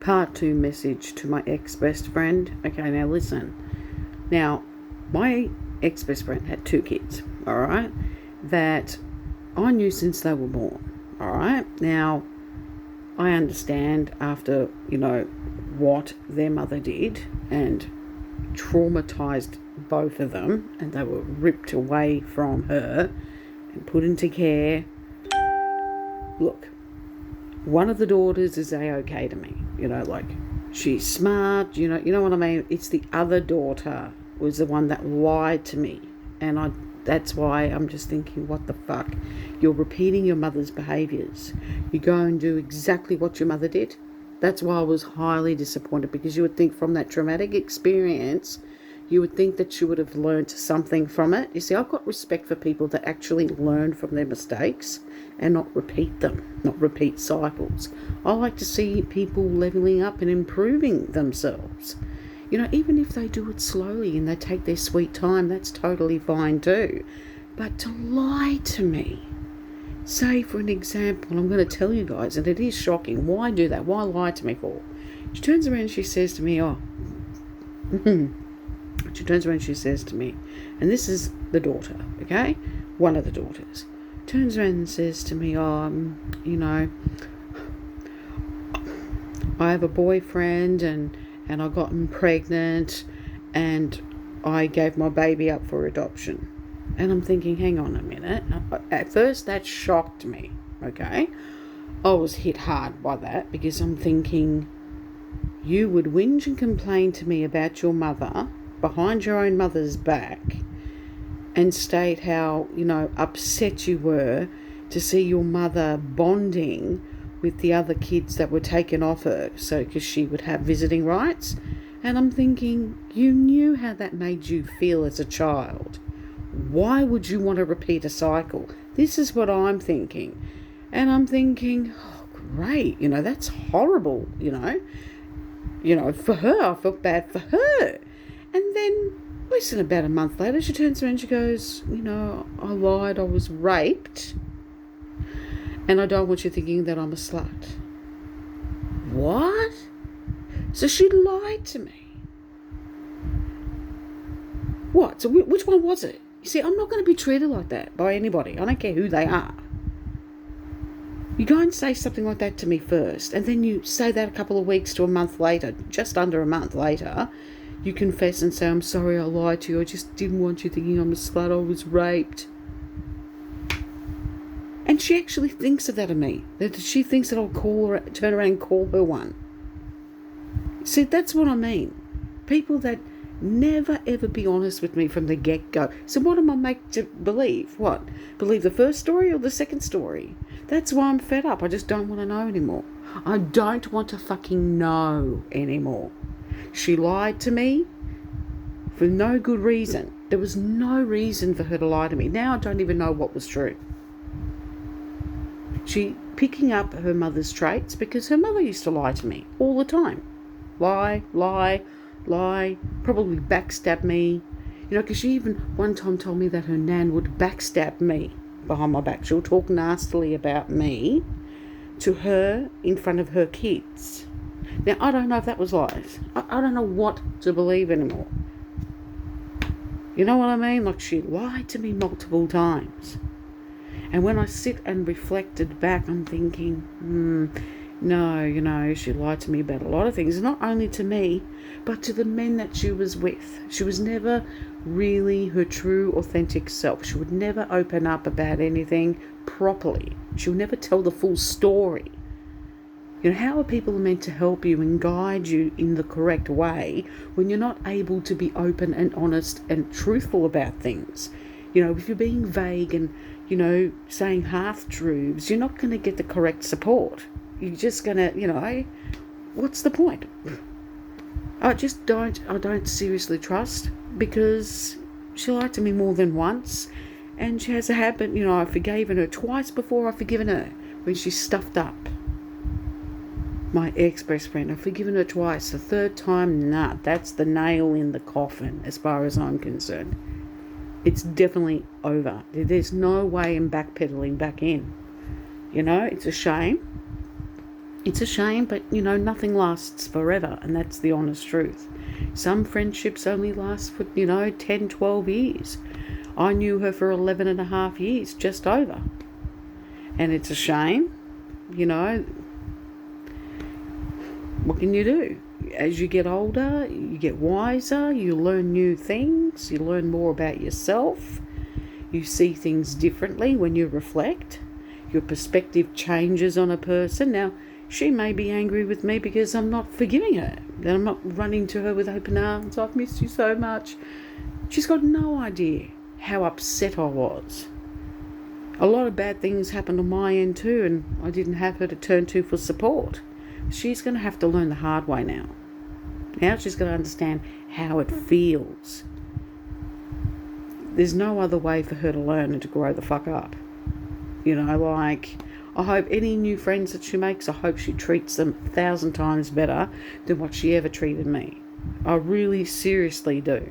Part 2 message to my ex-best friend. Okay, now listen. Now, my ex-best friend had 2 kids, alright, that I knew since they were born, alright? Now, I understand after, what their mother did and traumatised both of them, and they were ripped away from her and put into care. Look, one of the daughters is A-okay to me. She's smart, you know what I mean? It's the other daughter was the one that lied to me. And that's why I'm just thinking, what the fuck? You're repeating your mother's behaviours. You go and do exactly what your mother did. That's why I was highly disappointed, because you would think from that traumatic experience, you would think that she would have learnt something from it. You see, I've got respect for people that actually learn from their mistakes and not repeat them, not repeat cycles. I like to see people levelling up and improving themselves. Even if they do it slowly and they take their sweet time, that's totally fine too. But to lie to me, say for an example, I'm going to tell you guys, and it is shocking. Why do that? Why lie to me for? She turns around and she says to me, she turns around and she says to me, and this is the daughter, okay? One of the daughters. Turns around and says to me, I have a boyfriend and I got him pregnant and I gave my baby up for adoption. And I'm thinking, hang on a minute. At first that shocked me, okay? I was hit hard by that, because I'm thinking, you would whinge and complain to me about your mother behind your own mother's back and state how, upset you were to see your mother bonding with the other kids that were taken off her, so because she would have visiting rights. And I'm thinking, you knew how that made you feel as a child. Why would you want to repeat a cycle? This is what I'm thinking. And I'm thinking, oh, great, that's horrible, for her, I felt bad for her. And then, less than about a month later, she turns around and she goes, I lied, I was raped, and I don't want you thinking that I'm a slut. What? So she lied to me. What? So which one was it? You see, I'm not going to be treated like that by anybody. I don't care who they are. You go and say something like that to me first, and then you say that a couple of weeks to a month later, just under a month later, you confess and say, I'm sorry, I lied to you. I just didn't want you thinking I'm a slut. I was raped. And she actually thinks of that of me. That she thinks that I'll turn around and call her one. See, that's what I mean. People that never ever be honest with me from the get-go. So what am I make to believe? What? Believe the first story or the second story? That's why I'm fed up. I just don't want to know anymore. I don't want to fucking know anymore. She lied to me for no good reason. There was no reason for her to lie to me. Now I don't even know what was true. She picking up her mother's traits, because her mother used to lie to me all the time. Lie, probably backstab me. Because she even one time told me that her nan would backstab me behind my back. She'll talk nastily about me to her in front of her kids. Now, I don't know if that was lies. I don't know what to believe anymore. You know what I mean? Like, she lied to me multiple times. And when I sit and reflected back, I'm thinking, no, she lied to me about a lot of things. Not only to me, but to the men that she was with. She was never really her true, authentic self. She would never open up about anything properly. She would never tell the full story. How are people meant to help you and guide you in the correct way when you're not able to be open and honest and truthful about things? If you're being vague and, saying half-truths, you're not going to get the correct support. You're just going to, what's the point? I don't seriously trust, because she lied to me more than once, and she has a habit, I've forgiven her twice before. I've forgiven her when she stuffed up. My ex-best friend, I've forgiven her twice. The third time, nah, that's the nail in the coffin as far as I'm concerned. It's definitely over. There's no way in backpedaling back in. It's a shame. It's a shame, but nothing lasts forever, and that's the honest truth. Some friendships only last for, 10, 12 years. I knew her for 11 and a half years, just over. And it's a shame, what can you do? As you get older, you get wiser, you learn new things, you learn more about yourself, you see things differently when you reflect, your perspective changes on a person. Now, she may be angry with me because I'm not forgiving her, that I'm not running to her with open arms. I've missed you so much. She's got no idea how upset I was. A lot of bad things happened on my end too, and I didn't have her to turn to for support. She's going to have to learn the hard way now. Now she's going to understand how it feels. There's no other way for her to learn and to grow the fuck up. I hope any new friends that she makes, I hope she treats them 1,000 times better than what she ever treated me. I really seriously do.